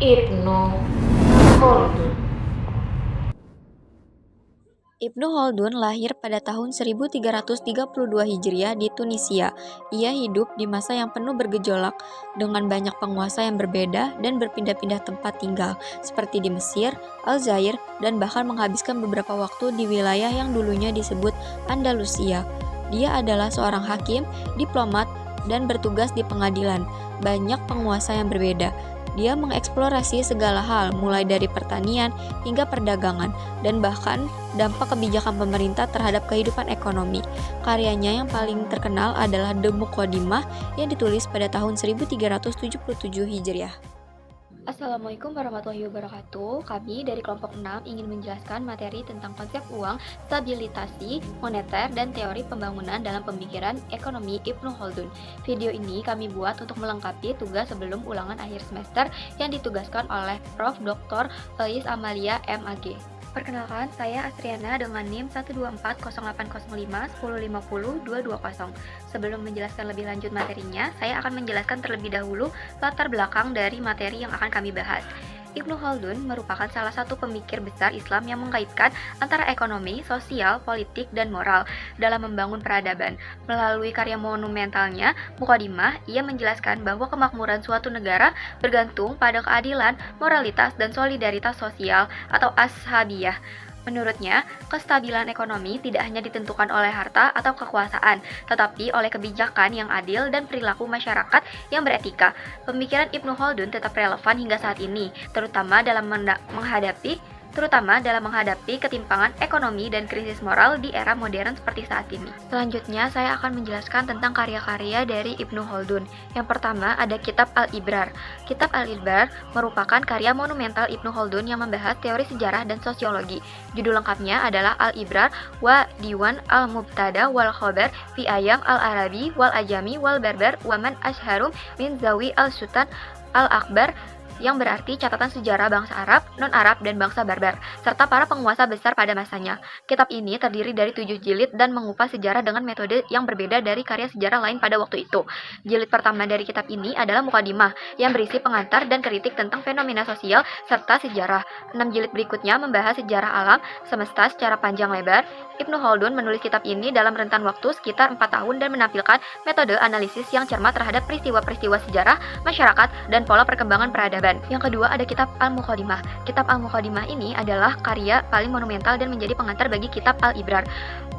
Ibnu Khaldun. Ibnu Khaldun lahir pada tahun 1332 Hijriah di Tunisia. Ia hidup di masa yang penuh bergejolak dengan banyak penguasa yang berbeda dan berpindah-pindah tempat tinggal, seperti di Mesir, Aljazair, dan bahkan menghabiskan beberapa waktu di wilayah yang dulunya disebut Andalusia. Dia adalah seorang hakim, diplomat, dan bertugas di pengadilan. Banyak penguasa yang berbeda. Dia mengeksplorasi segala hal, mulai dari pertanian hingga perdagangan, dan bahkan dampak kebijakan pemerintah terhadap kehidupan ekonomi. Karyanya yang paling terkenal adalah The Muqaddimah yang ditulis pada tahun 1377 Hijriah. Assalamualaikum warahmatullahi wabarakatuh. Kami dari kelompok 6 ingin menjelaskan materi tentang konsep uang, stabilisasi moneter, dan teori pembangunan dalam pemikiran ekonomi Ibnu Khaldun. Video ini kami buat untuk melengkapi tugas sebelum ulangan akhir semester yang ditugaskan oleh Prof. Dr. Elis Amalia MAG. Perkenalkan, saya Astriana dengan NIM 12408051050-220. Sebelum menjelaskan lebih lanjut materinya, saya akan menjelaskan terlebih dahulu latar belakang dari materi yang akan kami bahas. Ibnu Khaldun merupakan salah satu pemikir besar Islam yang mengkaitkan antara ekonomi, sosial, politik, dan moral dalam membangun peradaban. Melalui karya monumentalnya, Muqaddimah, ia menjelaskan bahwa kemakmuran suatu negara bergantung pada keadilan, moralitas, dan solidaritas sosial atau ashabiyah. Menurutnya, kestabilan ekonomi tidak hanya ditentukan oleh harta atau kekuasaan, tetapi oleh kebijakan yang adil dan perilaku masyarakat yang beretika. Pemikiran Ibnu Khaldun tetap relevan hingga saat ini, terutama dalam menghadapi ketimpangan ekonomi dan krisis moral di era modern seperti saat ini. Selanjutnya, saya akan menjelaskan tentang karya-karya dari Ibnu Khaldun. Yang pertama ada Kitab Al-Ibrar. Kitab Al-Ibrar merupakan karya monumental Ibnu Khaldun yang membahas teori sejarah dan sosiologi. Judul lengkapnya adalah Al-Ibrar wa Diwan Al-Mubtada wal Khobar fi Ayam Al-Arabi wal Ajami wal Barbar wa man Ashharum min Zawi Al-Sultan Al-Akbar, yang berarti catatan sejarah bangsa Arab, non-Arab, dan bangsa barbar, serta para penguasa besar pada masanya. Kitab ini terdiri dari 7 jilid dan mengupas sejarah dengan metode yang berbeda dari karya sejarah lain pada waktu itu. Jilid pertama dari kitab ini adalah Muqaddimah, yang berisi pengantar dan kritik tentang fenomena sosial serta sejarah. 6 jilid berikutnya membahas sejarah alam semesta secara panjang lebar. Ibnu Khaldun menulis kitab ini dalam rentan waktu sekitar 4 tahun dan menampilkan metode analisis yang cermat terhadap peristiwa-peristiwa sejarah, masyarakat, dan pola perkembangan peradaban. Yang kedua ada Kitab Al-Muqaddimah. Kitab Al-Muqaddimah ini adalah karya paling monumental dan menjadi pengantar bagi Kitab Al-Ibrar.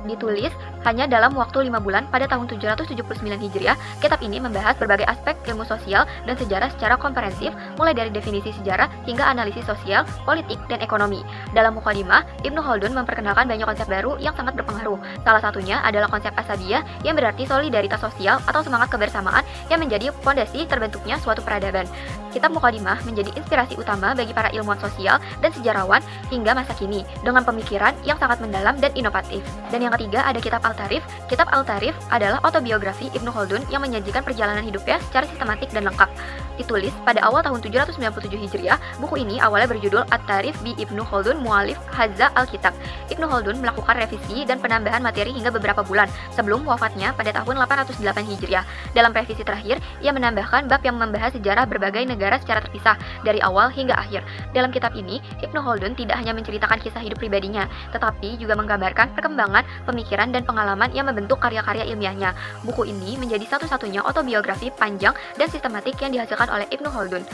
Ditulis hanya dalam waktu 5 bulan pada tahun 779 Hijriah. Kitab ini membahas berbagai aspek ilmu sosial dan sejarah secara komprehensif, mulai dari definisi sejarah hingga analisis sosial, politik, dan ekonomi. Dalam Muqaddimah, Ibnu Khaldun memperkenalkan banyak konsep baru yang sangat berpengaruh. Salah satunya adalah konsep asabiyah yang berarti solidaritas sosial atau semangat kebersamaan yang menjadi fondasi terbentuknya suatu peradaban. Kitab Muqaddimah menjadi inspirasi utama bagi para ilmuwan sosial dan sejarawan hingga masa kini dengan pemikiran yang sangat mendalam dan inovatif. Dan yang ketiga ada Kitab Al-Tarif. Kitab Al-Tarif adalah autobiografi Ibnu Khaldun yang menyajikan perjalanan hidupnya secara sistematik dan lengkap. Ditulis pada awal tahun 797 Hijriah, buku ini awalnya berjudul At-Tarif bi Ibnu Khaldun Mu'alif Hadza Al-Kitab. Ibnu Khaldun melakukan revisi dan penambahan materi hingga beberapa bulan sebelum wafatnya pada tahun 808 Hijriah. Dalam revisi terakhir, ia menambahkan bab yang membahas sejarah berbagai negara secara terpisah dari awal hingga akhir. Dalam kitab ini, Ibnu Khaldun tidak hanya menceritakan kisah hidup pribadinya, tetapi juga menggambarkan perkembangan pemikiran dan pengalaman yang membentuk karya-karya ilmiahnya. Buku ini menjadi satu-satunya autobiografi panjang dan sistematik yang dihasilkan oleh Ibnu Khaldun.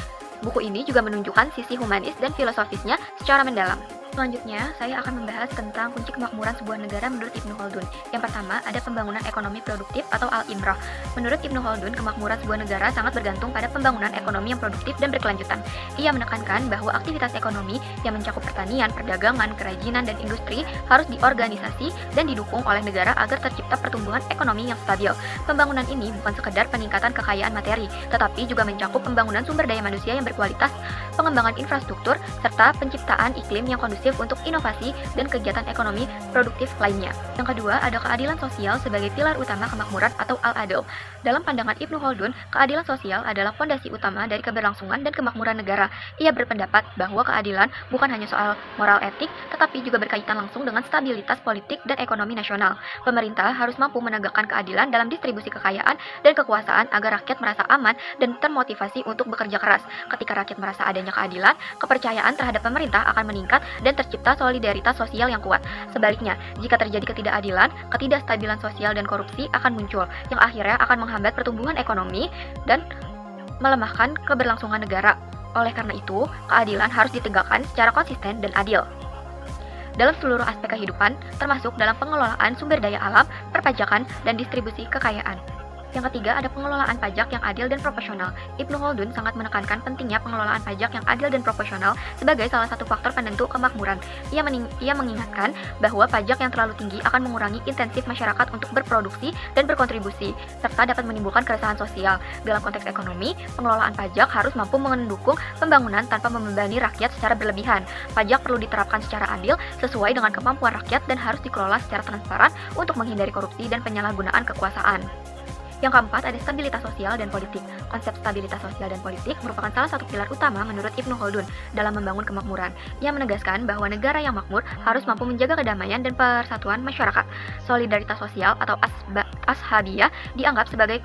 Buku ini juga menunjukkan sisi humanis dan filosofisnya secara mendalam. Selanjutnya, saya akan membahas tentang kunci kemakmuran sebuah negara menurut Ibnu Khaldun. Yang pertama, ada pembangunan ekonomi produktif atau al-imrah. Menurut Ibnu Khaldun, kemakmuran sebuah negara sangat bergantung pada pembangunan ekonomi yang produktif dan berkelanjutan. Ia menekankan bahwa aktivitas ekonomi yang mencakup pertanian, perdagangan, kerajinan, dan industri harus diorganisasi dan didukung oleh negara agar tercipta pertumbuhan ekonomi yang stabil. Pembangunan ini bukan sekedar peningkatan kekayaan materi, tetapi juga mencakup pembangunan sumber daya manusia yang berkualitas, pengembangan infrastruktur, serta penciptaan iklim yang kondusif untuk inovasi dan kegiatan ekonomi produktif lainnya. Yang kedua, ada keadilan sosial sebagai pilar utama kemakmuran atau al-adl. Dalam pandangan Ibnu Khaldun, keadilan sosial adalah fondasi utama dari keberlangsungan dan kemakmuran negara. Ia berpendapat bahwa keadilan bukan hanya soal moral etik, tetapi juga berkaitan langsung dengan stabilitas politik dan ekonomi nasional. Pemerintah harus mampu menegakkan keadilan dalam distribusi kekayaan dan kekuasaan agar rakyat merasa aman dan termotivasi untuk bekerja keras. Ketika rakyat merasa adanya tegaknya keadilan, kepercayaan terhadap pemerintah akan meningkat dan tercipta solidaritas sosial yang kuat. Sebaliknya, jika terjadi ketidakadilan, ketidakstabilan sosial dan korupsi akan muncul, yang akhirnya akan menghambat pertumbuhan ekonomi dan melemahkan keberlangsungan negara. Oleh karena itu, keadilan harus ditegakkan secara konsisten dan adil dalam seluruh aspek kehidupan, termasuk dalam pengelolaan sumber daya alam, perpajakan, dan distribusi kekayaan. Yang ketiga, ada pengelolaan pajak yang adil dan proporsional. Ibnu Khaldun sangat menekankan pentingnya pengelolaan pajak yang adil dan proporsional sebagai salah satu faktor penentu kemakmuran. Ia mengingatkan bahwa pajak yang terlalu tinggi akan mengurangi intensif masyarakat untuk berproduksi dan berkontribusi, serta dapat menimbulkan keresahan sosial. Dalam konteks ekonomi, pengelolaan pajak harus mampu mendukung pembangunan tanpa membebani rakyat secara berlebihan. Pajak perlu diterapkan secara adil, sesuai dengan kemampuan rakyat dan harus dikelola secara transparan untuk menghindari korupsi dan penyalahgunaan kekuasaan. Yang keempat, ada stabilitas sosial dan politik. Konsep stabilitas sosial dan politik merupakan salah satu pilar utama menurut Ibnu Khaldun dalam membangun kemakmuran. Ia menegaskan bahwa negara yang makmur harus mampu menjaga kedamaian dan persatuan masyarakat. Solidaritas sosial atau ashabiyah dianggap sebagai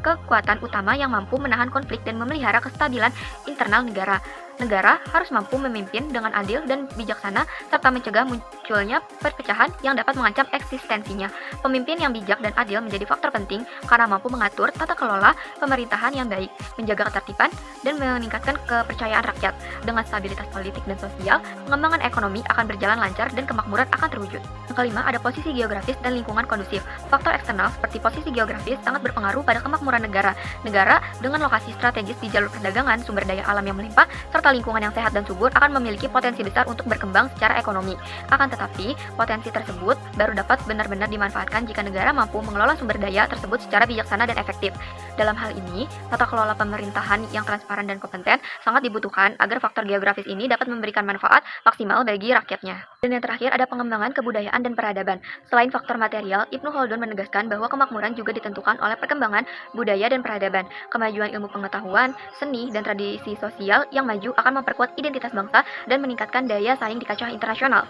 kekuatan utama yang mampu menahan konflik dan memelihara kestabilan internal negara. Negara harus mampu memimpin dengan adil dan bijaksana serta mencegah munculnya perpecahan yang dapat mengancam eksistensinya. Pemimpin yang bijak dan adil menjadi faktor penting karena mampu mengatur tata kelola pemerintahan yang baik, menjaga ketertiban, dan meningkatkan kepercayaan rakyat. Dengan stabilitas politik dan sosial, pengembangan ekonomi akan berjalan lancar dan kemakmuran akan terwujud. Yang kelima, ada posisi geografis dan lingkungan kondusif. Faktor eksternal seperti posisi geografis sangat berpengaruh pada kemakmuran negara. Negara dengan lokasi strategis di jalur perdagangan, sumber daya alam yang melimpah, serta lingkungan yang sehat dan subur akan memiliki potensi besar untuk berkembang secara ekonomi. Akan tetapi, potensi tersebut baru dapat benar-benar dimanfaatkan jika negara mampu mengelola sumber daya tersebut secara bijaksana dan efektif. Dalam hal ini, tata kelola pemerintahan yang transparan dan kompeten sangat dibutuhkan agar faktor geografis ini dapat memberikan manfaat maksimal bagi rakyatnya. Dan yang terakhir, ada pengembangan kebudayaan dan peradaban. Selain faktor material, Ibnu Khaldun menegaskan bahwa kemakmuran juga ditentukan oleh perkembangan budaya dan peradaban. Kemajuan ilmu pengetahuan, seni, dan tradisi sosial yang maju akan memperkuat identitas bangsa dan meningkatkan daya saing di kancah internasional.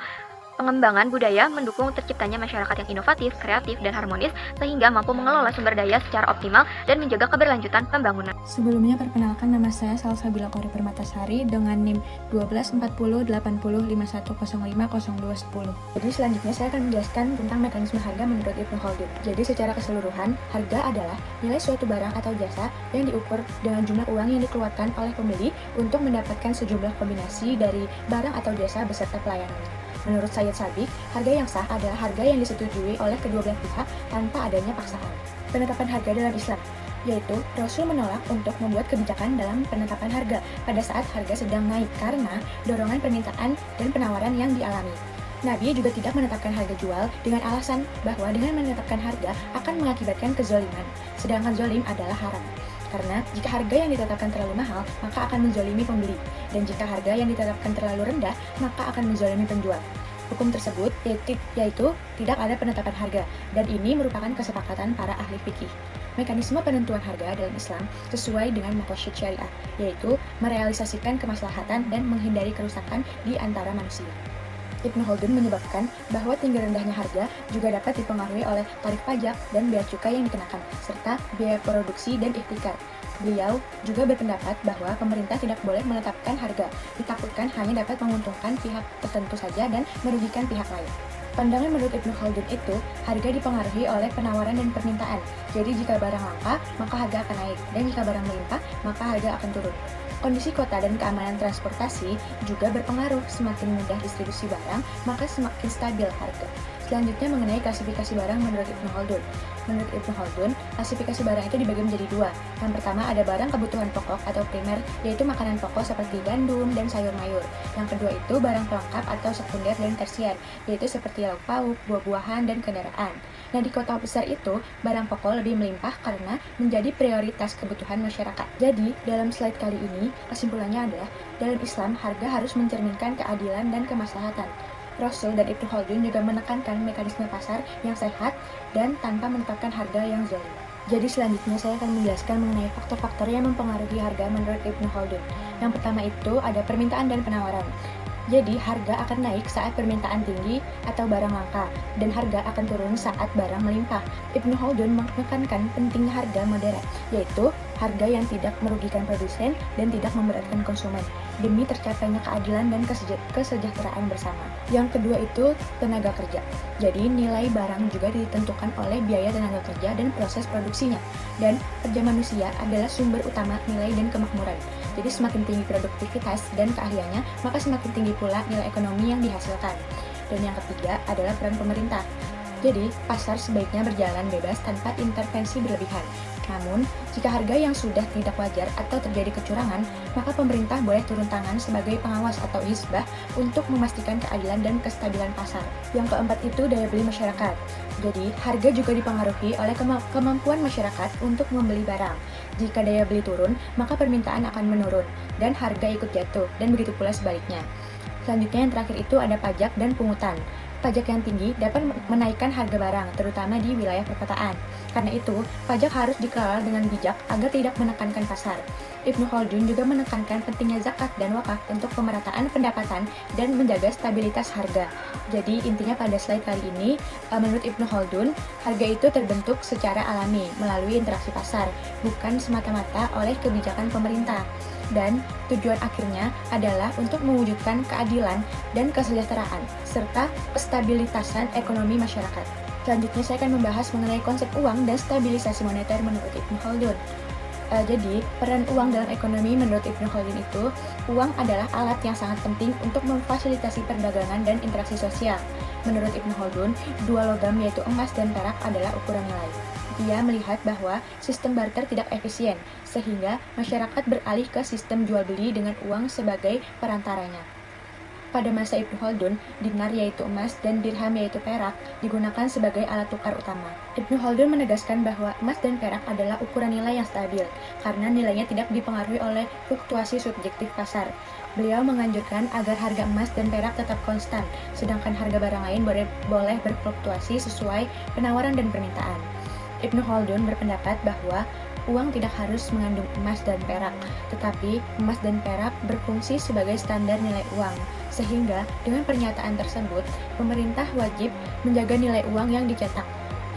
Pengembangan budaya mendukung terciptanya masyarakat yang inovatif, kreatif, dan harmonis sehingga mampu mengelola sumber daya secara optimal dan menjaga keberlanjutan pembangunan. Sebelumnya perkenalkan, nama saya Salsabila Qori Permatasari dengan NIM 12408051050210. Jadi selanjutnya saya akan menjelaskan tentang mekanisme harga menurut Ibnu Khaldun. Jadi secara keseluruhan, harga adalah nilai suatu barang atau jasa yang diukur dengan jumlah uang yang dikeluarkan oleh pembeli untuk mendapatkan sejumlah kombinasi dari barang atau jasa beserta pelayanannya. Menurut Sayyid Sabiq, harga yang sah adalah harga yang disetujui oleh kedua belah pihak tanpa adanya paksaan. Penetapan harga dalam Islam, yaitu Rasul menolak untuk membuat kebijakan dalam penetapan harga pada saat harga sedang naik karena dorongan permintaan dan penawaran yang dialami. Nabi juga tidak menetapkan harga jual dengan alasan bahwa dengan menetapkan harga akan mengakibatkan kezaliman, sedangkan zalim adalah haram. Karena jika harga yang ditetapkan terlalu mahal, maka akan menzalimi pembeli. Dan jika harga yang ditetapkan terlalu rendah, maka akan menzalimi penjual. Hukum tersebut yaitu tidak ada penetapan harga, dan ini merupakan kesepakatan para ahli fikih. Mekanisme penentuan harga dalam Islam sesuai dengan maqasid syariah, yaitu merealisasikan kemaslahatan dan menghindari kerusakan di antara manusia. Ibnu Khaldun menyebabkan bahwa tinggi rendahnya harga juga dapat dipengaruhi oleh tarif pajak dan bea cukai yang dikenakan, serta biaya produksi dan ihtikar. Beliau juga berpendapat bahwa pemerintah tidak boleh menetapkan harga, ditakutkan hanya dapat menguntungkan pihak tertentu saja dan merugikan pihak lain. Pandangan menurut Ibnu Khaldun itu, harga dipengaruhi oleh penawaran dan permintaan. Jadi jika barang langka, maka harga akan naik, dan jika barang melimpah, maka harga akan turun. Kondisi kota dan keamanan transportasi juga berpengaruh. Semakin mudah distribusi barang, maka semakin stabil harga. Selanjutnya mengenai klasifikasi barang menurut Ibnu Khaldun. Menurut Ibnu Khaldun, klasifikasi barang itu dibagi menjadi dua. Yang pertama ada barang kebutuhan pokok atau primer, yaitu makanan pokok seperti gandum dan sayur mayur. Yang kedua itu barang pelengkap atau sekunder dan tersier, yaitu seperti lauk pauk, buah-buahan, dan kendaraan. Nah, di kota besar itu, barang pokok lebih melimpah karena menjadi prioritas kebutuhan masyarakat. Jadi, dalam slide kali ini, kesimpulannya adalah, dalam Islam, harga harus mencerminkan keadilan dan kemaslahatan. Rasul dan Ibnu Khaldun juga menekankan mekanisme pasar yang sehat dan tanpa menetapkan harga yang zalim. Jadi selanjutnya saya akan menjelaskan mengenai faktor-faktor yang mempengaruhi harga menurut Ibnu Khaldun. Yang pertama itu ada permintaan dan penawaran. Jadi, harga akan naik saat permintaan tinggi atau barang langka, dan harga akan turun saat barang melimpah. Ibnu Khaldun menekankan pentingnya harga moderat, yaitu harga yang tidak merugikan produsen dan tidak memberatkan konsumen, demi tercapainya keadilan dan kesejahteraan bersama. Yang kedua itu tenaga kerja. Jadi, nilai barang juga ditentukan oleh biaya tenaga kerja dan proses produksinya. Dan kerja manusia adalah sumber utama nilai dan kemakmuran. Jadi semakin tinggi produktivitas dan keahliannya, maka semakin tinggi pula nilai ekonomi yang dihasilkan. Dan yang ketiga adalah peran pemerintah. Jadi, pasar sebaiknya berjalan bebas tanpa intervensi berlebihan. Namun, jika harga yang sudah tidak wajar atau terjadi kecurangan, maka pemerintah boleh turun tangan sebagai pengawas atau hisbah untuk memastikan keadilan dan kestabilan pasar. Yang keempat itu daya beli masyarakat. Jadi, harga juga dipengaruhi oleh kemampuan masyarakat untuk membeli barang. Jika daya beli turun, maka permintaan akan menurun, dan harga ikut jatuh, dan begitu pula sebaliknya. Selanjutnya yang terakhir itu ada pajak dan pungutan. Pajak yang tinggi dapat menaikkan harga barang, terutama di wilayah perkotaan. Karena itu, pajak harus dikelola dengan bijak agar tidak menekankan pasar. Ibnu Khaldun juga menekankan pentingnya zakat dan wakaf untuk pemerataan pendapatan dan menjaga stabilitas harga. Jadi intinya pada slide kali ini, menurut Ibnu Khaldun, harga itu terbentuk secara alami melalui interaksi pasar, bukan semata-mata oleh kebijakan pemerintah. Dan tujuan akhirnya adalah untuk mewujudkan keadilan dan kesejahteraan, serta kestabilitasan ekonomi masyarakat. Selanjutnya saya akan membahas mengenai konsep uang dan stabilisasi moneter menurut Ibnu Khaldun. Jadi, peran uang dalam ekonomi menurut Ibnu Khaldun itu, uang adalah alat yang sangat penting untuk memfasilitasi perdagangan dan interaksi sosial. Menurut Ibnu Khaldun, dua logam yaitu emas dan perak adalah ukuran nilai. Dia melihat bahwa sistem barter tidak efisien, sehingga masyarakat beralih ke sistem jual-beli dengan uang sebagai perantaranya. Pada masa Ibnu Khaldun, dinar yaitu emas dan dirham yaitu perak digunakan sebagai alat tukar utama. Ibnu Khaldun menegaskan bahwa emas dan perak adalah ukuran nilai yang stabil, karena nilainya tidak dipengaruhi oleh fluktuasi subjektif pasar. Beliau menganjurkan agar harga emas dan perak tetap konstan, sedangkan harga barang lain boleh berfluktuasi sesuai penawaran dan permintaan. Ibnu Khaldun berpendapat bahwa uang tidak harus mengandung emas dan perak, tetapi emas dan perak berfungsi sebagai standar nilai uang, sehingga dengan pernyataan tersebut, pemerintah wajib menjaga nilai uang yang dicetak.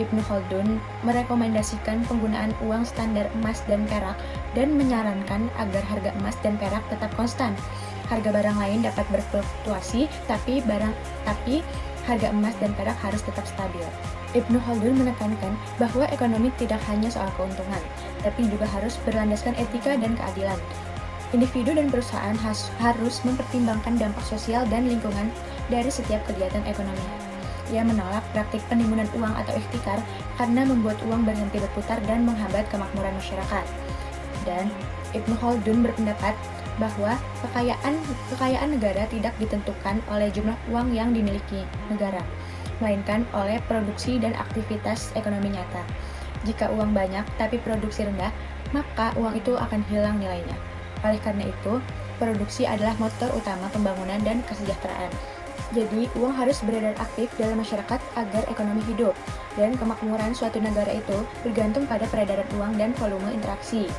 Ibnu Khaldun merekomendasikan penggunaan uang standar emas dan perak dan menyarankan agar harga emas dan perak tetap konstan. Harga barang lain dapat berfluktuasi, tapi harga emas dan perak harus tetap stabil. Ibnu Khaldun menekankan bahwa ekonomi tidak hanya soal keuntungan, tapi juga harus berlandaskan etika dan keadilan. Individu dan perusahaan harus mempertimbangkan dampak sosial dan lingkungan dari setiap kegiatan ekonomi. Ia menolak praktik penimbunan uang atau ihtikar karena membuat uang berhenti berputar dan menghambat kemakmuran masyarakat. Dan Ibnu Khaldun berpendapat bahwa kekayaan negara tidak ditentukan oleh jumlah uang yang dimiliki negara, melainkan oleh produksi dan aktivitas ekonomi nyata. Jika uang banyak tapi produksi rendah, maka uang itu akan hilang nilainya. Oleh karena itu, produksi adalah motor utama pembangunan dan kesejahteraan. Jadi, uang harus beredar aktif dalam masyarakat agar ekonomi hidup, dan kemakmuran suatu negara itu bergantung pada peredaran uang dan volume interaksi.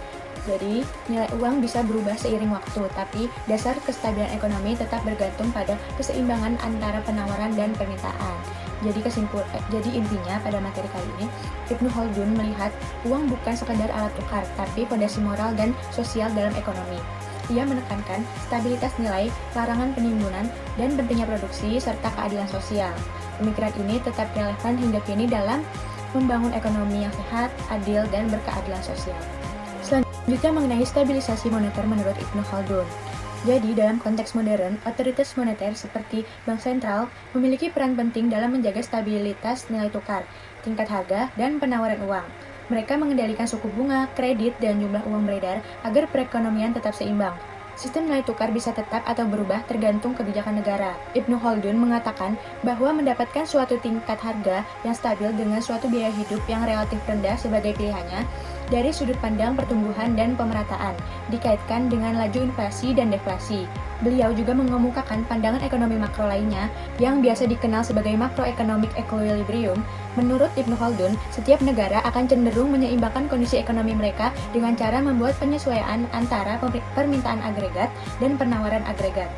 Jadi, nilai uang bisa berubah seiring waktu, tapi dasar kestabilan ekonomi tetap bergantung pada keseimbangan antara penawaran dan permintaan. Jadi intinya pada materi kali ini, Ibnu Khaldun melihat uang bukan sekadar alat tukar, tapi fondasi moral dan sosial dalam ekonomi. Ia menekankan stabilitas nilai, larangan penimbunan, dan pentingnya produksi serta keadilan sosial. Pemikiran ini tetap relevan hingga kini dalam membangun ekonomi yang sehat, adil, dan berkeadilan sosial. Selanjutnya mengenai stabilisasi moneter menurut Ibnu Khaldun. Jadi, dalam konteks modern, otoritas moneter seperti bank sentral memiliki peran penting dalam menjaga stabilitas nilai tukar, tingkat harga, dan penawaran uang. Mereka mengendalikan suku bunga, kredit, dan jumlah uang beredar agar perekonomian tetap seimbang. Sistem nilai tukar bisa tetap atau berubah tergantung kebijakan negara. Ibnu Khaldun mengatakan bahwa mendapatkan suatu tingkat harga yang stabil dengan suatu biaya hidup yang relatif rendah sebagai pilihannya, dari sudut pandang pertumbuhan dan pemerataan, dikaitkan dengan laju inflasi dan deflasi. Beliau juga mengemukakan pandangan ekonomi makro lainnya yang biasa dikenal sebagai macroeconomic equilibrium. Menurut Ibnu Khaldun, setiap negara akan cenderung menyeimbangkan kondisi ekonomi mereka dengan cara membuat penyesuaian antara permintaan agregat dan penawaran agregat.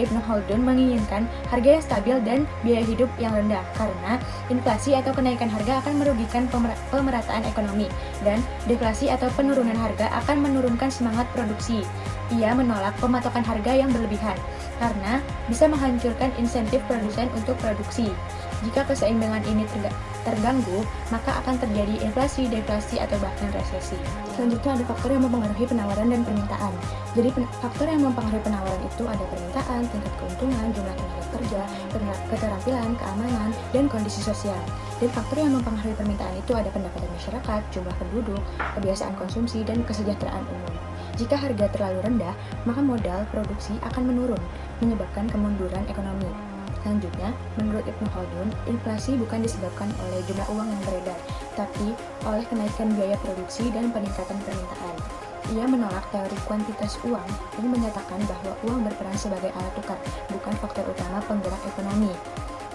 Ibnu Khaldun menginginkan harga yang stabil dan biaya hidup yang rendah karena inflasi atau kenaikan harga akan merugikan pemerataan ekonomi dan deflasi atau penurunan harga akan menurunkan semangat produksi. Ia menolak pematokan harga yang berlebihan karena bisa menghancurkan insentif produsen untuk produksi. Jika keseimbangan ini terganggu, maka akan terjadi inflasi, deflasi, atau bahkan resesi. Selanjutnya ada faktor yang mempengaruhi penawaran dan permintaan. Jadi faktor yang mempengaruhi penawaran itu ada permintaan, tingkat keuntungan, jumlah tenaga kerja, keterampilan, keamanan, dan kondisi sosial. Dan faktor yang mempengaruhi permintaan itu ada pendapatan masyarakat, jumlah penduduk, kebiasaan konsumsi, dan kesejahteraan umum. Jika harga terlalu rendah, maka modal produksi akan menurun, menyebabkan kemunduran ekonomi. Selanjutnya, menurut Ibnu Khaldun, inflasi bukan disebabkan oleh jumlah uang yang beredar, tapi oleh kenaikan biaya produksi dan peningkatan permintaan. Ia menolak teori kuantitas uang dan menyatakan bahwa uang berperan sebagai alat tukar, bukan faktor utama penggerak ekonomi.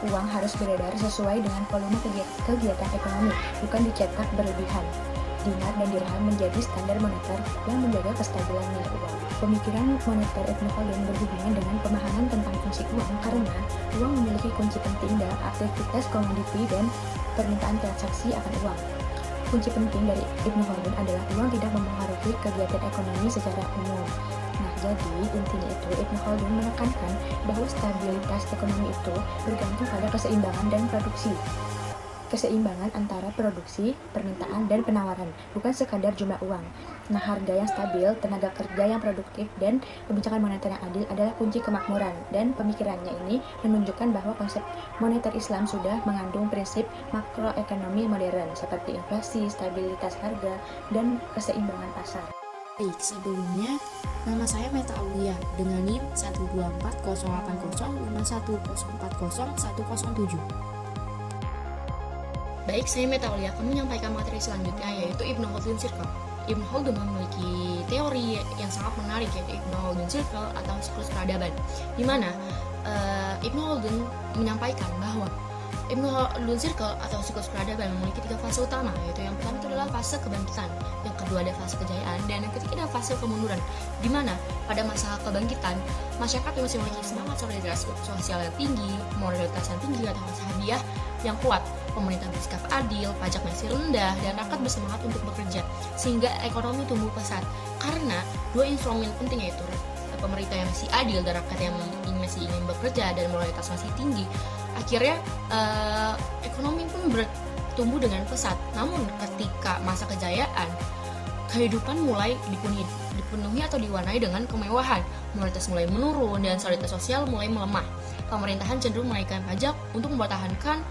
Uang harus beredar sesuai dengan volume kegiatan ekonomi, bukan dicetak berlebihan. Dinar dan dirham menjadi standar moneter yang menjaga kestabilan nilai uang. Pemikiran moneter Ibnu Khaldun berhubungan dengan pemahaman tentang fungsi uang karena uang memiliki kunci penting dalam aktivitas komoditi dan permintaan transaksi akan uang. Kunci penting dari Ibnu Khaldun adalah uang tidak mempengaruhi kegiatan ekonomi secara umum. Nah, jadi intinya itu Ibnu Khaldun menekankan bahwa stabilitas ekonomi itu bergantung pada keseimbangan dan produksi. Keseimbangan antara produksi, permintaan, dan penawaran, bukan sekadar jumlah uang. Nah, harga yang stabil, tenaga kerja yang produktif, dan kebijakan moneter yang adil adalah kunci kemakmuran. Dan pemikirannya ini menunjukkan bahwa konsep moneter Islam sudah mengandung prinsip makroekonomi modern seperti inflasi, stabilitas harga, dan keseimbangan pasar. Baik, sebelumnya nama saya Meta Aulia dengan NIM 124080510404107. Baik, saya Meta Aulia akan menyampaikan materi selanjutnya yaitu Ibnu Khaldun Circle. Ibnu Khaldun memiliki teori yang sangat menarik yaitu Ibnu Khaldun Circle atau siklus peradaban, di mana Ibnu Khaldun menyampaikan bahwa Ibnu Khaldun Circle atau siklus peradaban memiliki 3 fase utama, yaitu yang pertama itu adalah fase kebangkitan, yang kedua ada fase kejayaan, dan yang ketiga ada fase kemunduran, di mana pada masa kebangkitan masyarakat masih memiliki semangat solidaritas sosial yang tinggi, moralitas yang tinggi atau sahabiah yang kuat, pemerintah bersikap adil, pajak masih rendah, dan rakyat bersemangat untuk bekerja, sehingga ekonomi tumbuh pesat. Karena 2 instrumen penting yaitu pemerintah yang masih adil dan rakyat yang masih ingin bekerja dan moralitas masih tinggi, akhirnya ekonomi pun bertumbuh dengan pesat. Namun ketika masa kejayaan, kehidupan mulai dipenuhi atau diwarnai dengan kemewahan, moralitas mulai menurun dan solidaritas sosial mulai melemah. Pemerintahan cenderung menaikkan pajak untuk mempertahankan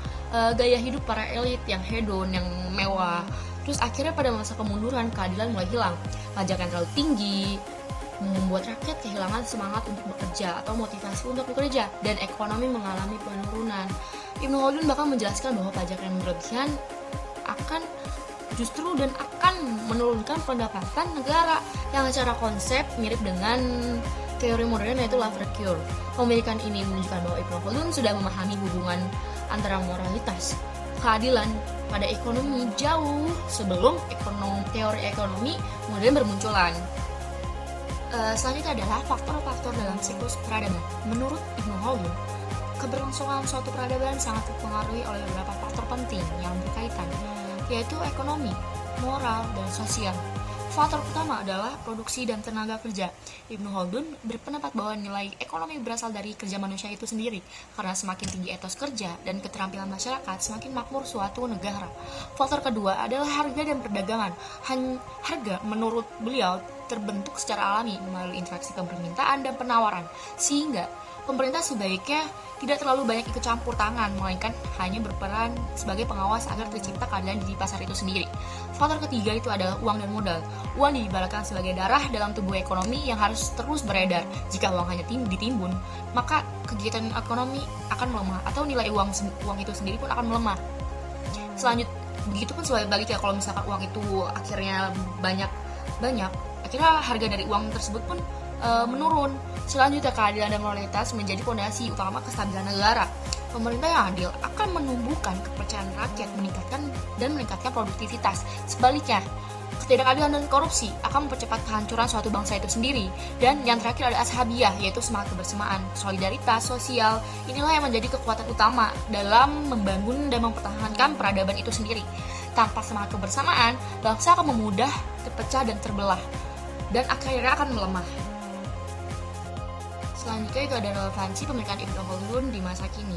gaya hidup para elit yang hedon, yang mewah. Terus akhirnya pada masa kemunduran, keadilan mulai hilang. Pajak yang terlalu tinggi membuat rakyat kehilangan semangat untuk bekerja atau motivasi untuk bekerja, dan ekonomi mengalami penurunan. Ibnu Khaldun bahkan menjelaskan bahwa pajak yang berlebihan akan menurunkan pendapatan negara, yang secara konsep mirip dengan teori modern yaitu Laffer Curve. Pemilikan ini menunjukkan bahwa Ibnu Khaldun sudah memahami hubungan antara moralitas, keadilan pada ekonomi jauh sebelum teori ekonomi modern bermunculan. Selanjutnya adalah faktor-faktor dalam siklus peradaban. Menurut Ibnu Khaldun, keberlangsungan suatu peradaban sangat dipengaruhi oleh beberapa faktor penting yang berkaitan, yaitu ekonomi, moral, dan sosial. Faktor pertama adalah produksi dan tenaga kerja. Ibnu Khaldun berpendapat bahwa nilai ekonomi berasal dari kerja manusia itu sendiri, karena semakin tinggi etos kerja dan keterampilan masyarakat, semakin makmur suatu negara. Faktor kedua adalah harga dan perdagangan. Harga menurut beliau terbentuk secara alami melalui interaksi permintaan dan penawaran, sehingga pemerintah sebaiknya tidak terlalu banyak ikut campur tangan, melainkan hanya berperan sebagai pengawas agar tercipta keadilan di pasar itu sendiri. Faktor ketiga itu adalah uang dan modal. Uang diibaratkan sebagai darah dalam tubuh ekonomi yang harus terus beredar. Jika uang hanya ditimbun, maka kegiatan ekonomi akan melemah atau nilai uang itu sendiri pun akan melemah. Selanjutnya, begitupun sebaliknya, kalau misalkan uang itu akhirnya banyak, akhirnya harga dari uang tersebut pun menurun. Selanjutnya, keadilan dan moralitas menjadi fondasi utama kestabilan negara. Pemerintah yang adil akan menumbuhkan kepercayaan rakyat, meningkatkan produktivitas. Sebaliknya, Ketidakadilan dan korupsi akan mempercepat kehancuran suatu bangsa itu sendiri. Dan yang terakhir ada ashabiyah, yaitu semangat kebersamaan, solidaritas sosial. Inilah yang menjadi kekuatan utama dalam membangun dan mempertahankan peradaban itu sendiri. Tanpa semangat kebersamaan, bangsa akan memudah terpecah dan terbelah, dan akhirnya akan melemah. Selanjutnya itu ada relevansi pemikiran Ibnu Khaldun di masa kini,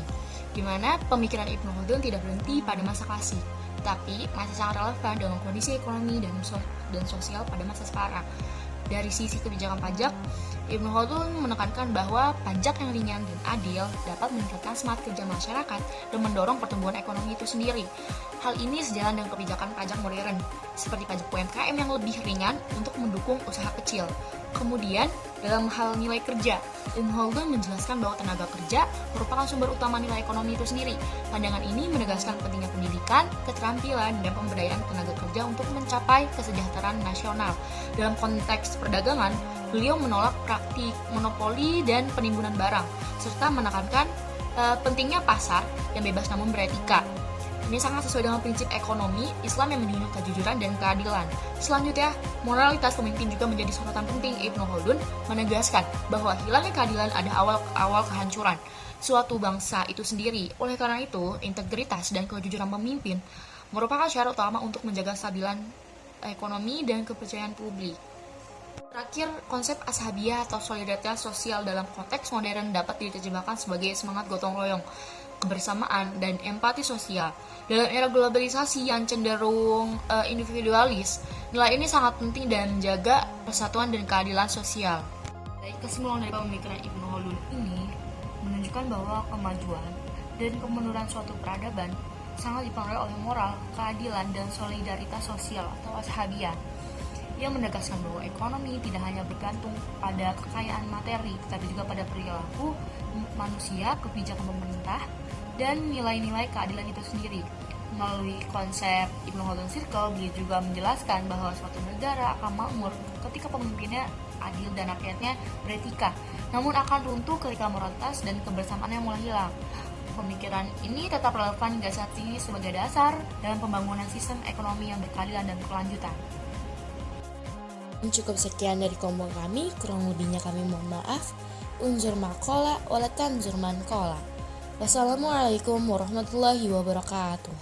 di mana pemikiran Ibnu Khaldun tidak berhenti pada masa klasik, tapi masih sangat relevan dengan kondisi ekonomi dan sosial pada masa sekarang. Dari sisi kebijakan pajak, Ibnu Khaldun menekankan bahwa pajak yang ringan dan adil dapat meningkatkan semangat kerja masyarakat dan mendorong pertumbuhan ekonomi itu sendiri. Hal ini sejalan dengan kebijakan pajak modern, seperti pajak UMKM yang lebih ringan untuk mendukung usaha kecil. Kemudian, dalam hal nilai kerja, Ibnu Khaldun menjelaskan bahwa tenaga kerja merupakan sumber utama nilai ekonomi itu sendiri. Pandangan ini menegaskan pentingnya pendidikan, keterampilan, dan pemberdayaan tenaga kerja untuk mencapai kesejahteraan nasional. Dalam konteks perdagangan, beliau menolak praktik monopoli dan penimbunan barang, serta menekankan pentingnya pasar yang bebas namun beretika. Ini sangat sesuai dengan prinsip ekonomi Islam yang menjunjung kejujuran dan keadilan. Selanjutnya, moralitas pemimpin juga menjadi sorotan penting. Ibnu Khaldun menegaskan bahwa hilangnya keadilan ada awal kehancuran suatu bangsa itu sendiri. Oleh karena itu, integritas dan kejujuran pemimpin merupakan syarat utama untuk menjaga stabilan ekonomi dan kepercayaan publik. Terakhir, konsep ashabiyah atau solidaritas sosial dalam konteks modern dapat diterjemahkan sebagai semangat gotong royong, kebersamaan, dan empati sosial. Dalam era globalisasi yang cenderung individualis, nilai ini sangat penting dalam menjaga persatuan dan keadilan sosial. Kesimpulan dari pemikiran Ibnu Khaldun ini menunjukkan bahwa kemajuan dan kemunduran suatu peradaban sangat dipengaruhi oleh moral, keadilan, dan solidaritas sosial atau ashabiyah. Ia menegaskan bahwa ekonomi tidak hanya bergantung pada kekayaan materi, tetapi juga pada perilaku manusia, kebijakan pemerintah, dan nilai-nilai keadilan itu sendiri. Melalui konsep Ibnu Khaldun Circle, dia juga menjelaskan bahwa suatu negara akan makmur ketika pemimpinnya adil dan rakyatnya beretika, namun akan runtuh ketika moralitas dan kebersamaannya mulai hilang. Pemikiran ini tetap relevan hingga saat ini sebagai dasar dalam pembangunan sistem ekonomi yang berkeadilan dan berkelanjutan. Cukup sekian dari kelompok kami, kurang lebihnya kami mohon maaf. Unzur maqala wala tanzur man qala. Wassalamualaikum warahmatullahi wabarakatuh.